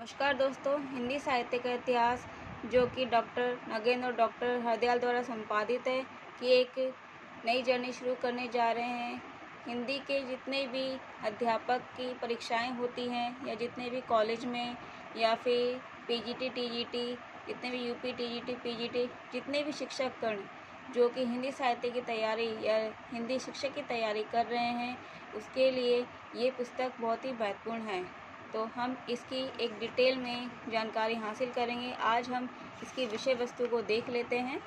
नमस्कार दोस्तों, हिंदी साहित्य का इतिहास जो कि डॉक्टर नगेंद्र और डॉक्टर हरदयाल द्वारा संपादित है कि एक नई जर्नी शुरू करने जा रहे हैं। हिंदी के जितने भी अध्यापक की परीक्षाएं होती हैं या जितने भी कॉलेज में या फिर पीजीटी टीजीटी जितने भी यूपी टीजीटी पीजीटी जितने भी शिक्षकगण जो कि हिंदी साहित्य की तैयारी या हिंदी शिक्षक की तैयारी कर रहे हैं, उसके लिए ये पुस्तक बहुत ही महत्वपूर्ण है। तो हम इसकी एक डिटेल में जानकारी हासिल करेंगे। आज हम इसकी विषय वस्तु को देख लेते हैं।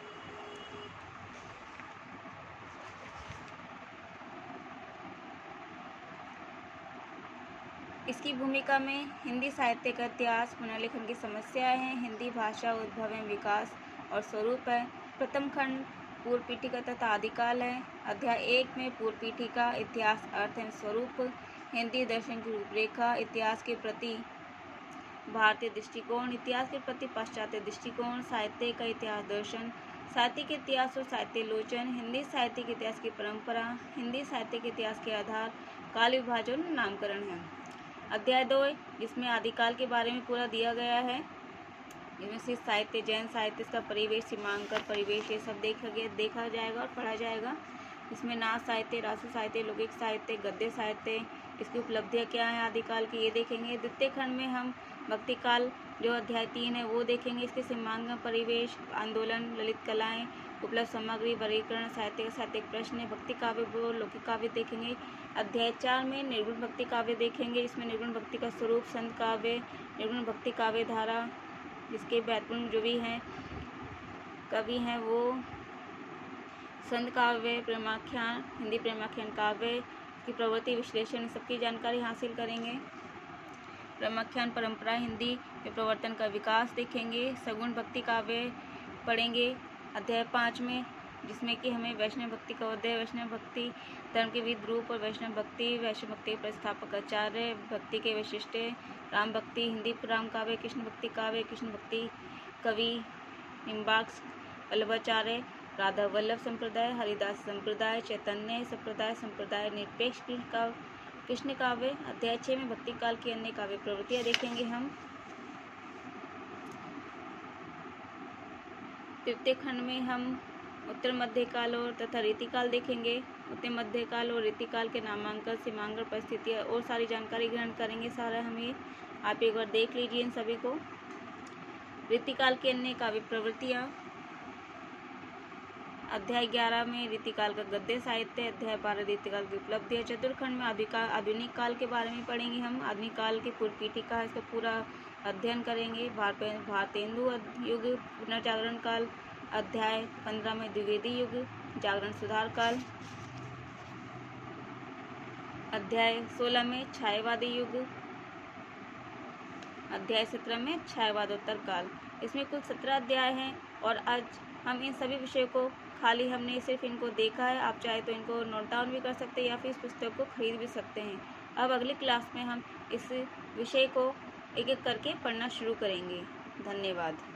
इसकी भूमिका में हिंदी साहित्य का इतिहास, पुनर्लेखन की समस्याएं हैं, हिंदी भाषा उद्भव एवं विकास और स्वरूप है। प्रथम खंड पूर्व पीठिका तथा आदिकाल है। अध्याय 1 में पूर्व पीठिका, इतिहास, अर्थ एवं स्वरूप, हिंदी दर्शन की रूपरेखा, इतिहास के प्रति भारतीय दृष्टिकोण, इतिहास के प्रति पाश्चात्य दृष्टिकोण, साहित्य का इतिहास दर्शन, साहित्य के इतिहास और साहित्य लोचन, हिंदी साहित्य के इतिहास की परंपरा, हिंदी साहित्य के इतिहास के आधार, काल विभाजन और नामकरण है। अध्याय 2 जिसमें आदिकाल के बारे में पूरा दिया गया है, इसमें सिद्ध साहित्य, जैन साहित्य, इसका परिवेश, सीमांकन, परिवेश, ये सब देखा जाएगा और पढ़ा जाएगा। इसमें नाथ साहित्य, रासु साहित्य, लौकिक साहित्य, गद्य साहित्य, इसकी उपलब्धियाँ क्या हैं आदिकाल की, ये देखेंगे। द्वितीय खंड में हम भक्ति काल जो अध्याय 3 है वो देखेंगे। इसके सीमांकन, परिवेश, आंदोलन, ललित कलाएँ, उपलब्ध सामग्री, वर्गीकरण, साहित्य का साहित्यिक प्रश्न, भक्ति काव्य व लौकिक काव्य देखेंगे। अध्याय 4 में निर्गुण भक्ति काव्य देखेंगे। इसमें निर्गुण भक्ति का स्वरूप, संत काव्य, निर्गुण भक्ति काव्य धारा, जिसके महत्वपूर्ण जो भी हैं कवि हैं वो संत काव्य, प्रेमाख्यान, हिंदी प्रेमाख्यान काव्य की प्रवृत्ति, विश्लेषण, सबकी जानकारी हासिल करेंगे। प्रेमाख्यान परंपरा, हिंदी में प्रवर्तन का विकास देखेंगे। सगुण भक्ति काव्य पढ़ेंगे अध्याय 5 में, जिसमें कि हमें वैष्णव भक्ति का उदय, वैष्णव भक्ति धर्म के विविध रूप और वैष्णव भक्ति के प्रतिष्ठापक आचार्य, भक्ति के वैशिष्ट, राम भक्ति, हिंदी राम काव्य, कृष्ण भक्ति काव्य, कृष्ण भक्ति कवि निम्बार्क वल्लभाचार्य, राधा वल्लभ संप्रदाय, हरिदास संप्रदाय, चैतन्य संप्रदाय, निरपेक्ष कृष्ण काव्य। अध्याय 6 में भक्ति काल की अन्य काव्य प्रवृत्तियाँ देखेंगे हम। तृतीय खंड में हम उत्तर मध्यकाल और तथा रीतिकाल देखेंगे। उत्तर मध्यकाल और रीतिकाल के नामांकन, सीमांकन, परिस्थितियाँ और सारी जानकारी ग्रहण करेंगे। सारा हमें आप एक बार देख लीजिए इन सभी को। रीतिकाल की अन्य काव्य प्रवृत्तियाँ, अध्याय 11 में रीतिकाल का गद्य साहित्य, अध्याय 12 रीतिकाल की उपलब्धियाँ। चतुर्खंड में आधुनिक काल के बारे में पढ़ेंगे हम। आधुनिक काल की पूर्व पीठिका है, इसका पूरा अध्ययन करेंगे। भारतेंदु युग, पुनर्जागरण काल, अध्याय 15 में द्विवेदी युग, जागरण सुधार काल, अध्याय 16 में छायावादी युग, अध्याय 17 में छायावादोत्तर काल। इसमें कुल 17 अध्याय हैं और आज हम इन सभी विषयों को खाली हमने सिर्फ इनको देखा है। आप चाहे तो इनको नोट डाउन भी कर सकते हैं या फिर इस पुस्तक को खरीद भी सकते हैं। अब अगली क्लास में हम इस विषय को एक एक करके पढ़ना शुरू करेंगे। धन्यवाद।